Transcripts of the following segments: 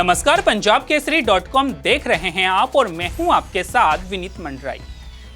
नमस्कार, पंजाब केसरी.com देख रहे हैं आप और मैं हूं आपके साथ विनीत मंडराई।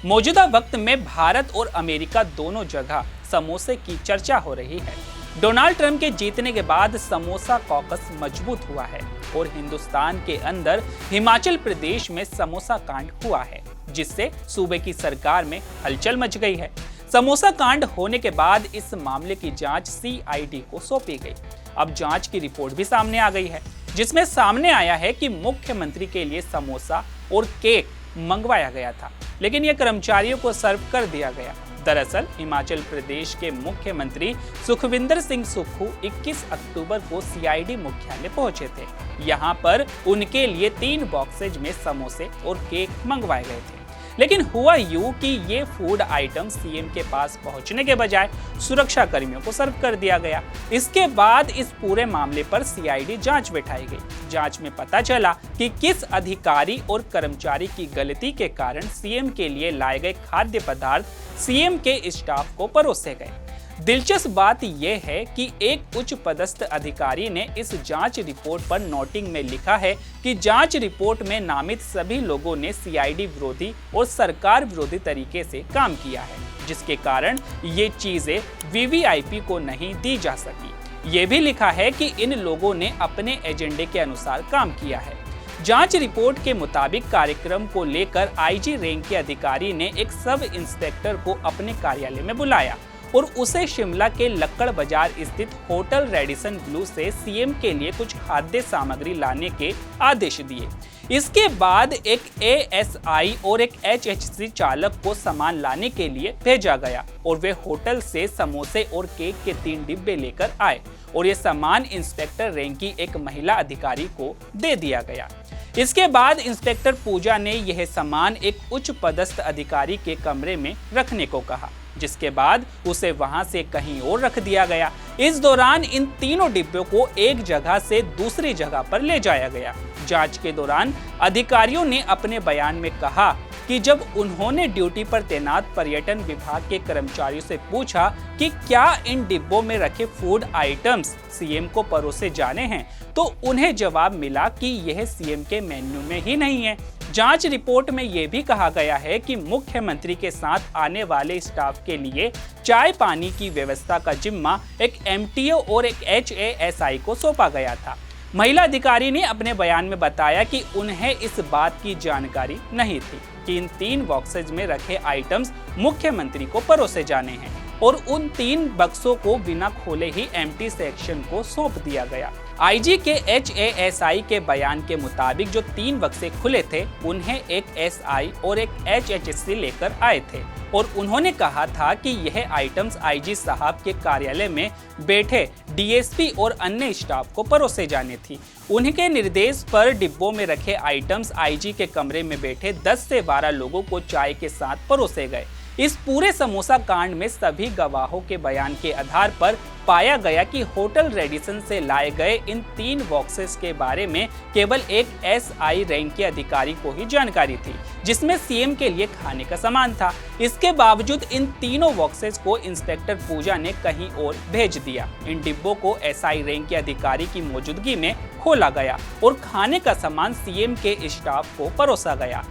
मौजूदा वक्त में भारत और अमेरिका दोनों जगह समोसे की चर्चा हो रही है। डोनाल्ड ट्रंप के जीतने के बाद समोसा कॉकस मजबूत हुआ है और हिंदुस्तान के अंदर हिमाचल प्रदेश में समोसा कांड हुआ है, जिससे सूबे की सरकार में हलचल मच गई है। समोसा कांड होने के बाद इस मामले की जांच CID को सौंपी गई। अब जांच की रिपोर्ट भी सामने आ गई है, जिसमें सामने आया है कि मुख्यमंत्री के लिए समोसा और केक मंगवाया गया था, लेकिन यह कर्मचारियों को सर्व कर दिया गया। दरअसल हिमाचल प्रदेश के मुख्यमंत्री सुखविंदर सिंह सुक्खू 21 अक्टूबर को CID मुख्यालय पहुंचे थे। यहां पर उनके लिए 3 बॉक्सेज में समोसे और केक मंगवाए गए थे, लेकिन हुआ यूं कि ये फूड आइटम CM के पास पहुंचने के बजाय सुरक्षा कर्मियों को सर्व कर दिया गया। इसके बाद इस पूरे मामले पर CID जांच बैठाई गई। जांच में पता चला कि किस अधिकारी और कर्मचारी की गलती के कारण CM के लिए लाए गए खाद्य पदार्थ CM के स्टाफ को परोसे गए। दिलचस्प बात यह है कि एक उच्च पदस्थ अधिकारी ने इस जांच रिपोर्ट पर नोटिंग में लिखा है कि जांच रिपोर्ट में नामित सभी लोगों ने CID विरोधी और सरकार विरोधी तरीके से काम किया है, जिसके कारण ये चीजें VVIP को नहीं दी जा सकी। ये भी लिखा है कि इन लोगों ने अपने एजेंडे के अनुसार काम किया है। जांच रिपोर्ट के मुताबिक कार्यक्रम को लेकर IG रैंक के अधिकारी ने एक सब इंस्पेक्टर को अपने कार्यालय में बुलाया और उसे शिमला के लक्कड़ बाजार स्थित होटल रेडिसन ब्लू से CM के लिए कुछ खाद्य सामग्री लाने के आदेश दिए। इसके बाद एक ASI और एक HHC चालक को सामान लाने के लिए भेजा गया और वे होटल से समोसे और केक के 3 डिब्बे लेकर आए और ये सामान इंस्पेक्टर रैंक की एक महिला अधिकारी को दे दिया गया। इसके बाद इंस्पेक्टर पूजा ने यह सामान एक उच्च पदस्थ अधिकारी के कमरे में रखने को कहा, जिसके बाद उसे वहां से कहीं और रख दिया गया। इस दौरान इन तीनों डिब्बों को एक जगह से दूसरी जगह पर ले जाया गया। जांच के दौरान अधिकारियों ने अपने बयान में कहा कि जब उन्होंने ड्यूटी पर तैनात पर्यटन विभाग के कर्मचारियों से पूछा कि क्या इन डिब्बों में रखे फूड आइटम्स CM को परोसे जाने हैं, तो उन्हें जवाब मिला कि यह CM के मेन्यू में ही नहीं है। जांच रिपोर्ट में यह भी कहा गया है कि मुख्यमंत्री के साथ आने वाले स्टाफ के लिए चाय पानी की व्यवस्था का जिम्मा एक MTO और एक HASI को सौंपा गया था। महिला अधिकारी ने अपने बयान में बताया कि उन्हें इस बात की जानकारी नहीं थी कि इन 3 बॉक्सेज में रखे आइटम्स मुख्यमंत्री को परोसे जाने हैं और उन 3 बक्सों को बिना खोले ही एम्प्टी सेक्शन को सौंप दिया गया। IG के HASI के बयान के मुताबिक जो 3 बक्से खुले थे, उन्हें एक SI और एक HHC लेकर आए थे और उन्होंने कहा था कि यह आइटम्स IG साहब के कार्यालय में बैठे DSP और अन्य स्टाफ को परोसे जाने थी। उनके निर्देश पर डिब्बों में रखे आइटम्स IG के कमरे में बैठे 10 से 12 लोगों को चाय के साथ परोसे गए। इस पूरे समोसा कांड में सभी गवाहों के बयान के आधार पर पाया गया कि होटल रेडिसन से लाए गए इन 3 बॉक्सेस के बारे में केवल एक SI रैंक के अधिकारी को ही जानकारी थी, जिसमें CM के लिए खाने का सामान था। इसके बावजूद इन तीनों बॉक्सेस को इंस्पेक्टर पूजा ने कहीं और भेज दिया। इन डिब्बों को SI रैंक के अधिकारी की मौजूदगी में खोला गया और खाने का सामान CM के स्टाफ को परोसा गया।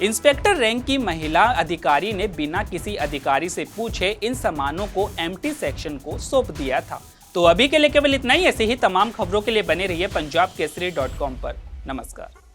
इंस्पेक्टर रैंक की महिला अधिकारी ने बिना किसी अधिकारी से पूछे इन सामानों को एम्प्टी सेक्शन को सौंप दिया था। तो अभी के लिए केवल इतना ही। ऐसे ही तमाम खबरों के लिए बने रहिए पंजाब केसरी.com पर। नमस्कार।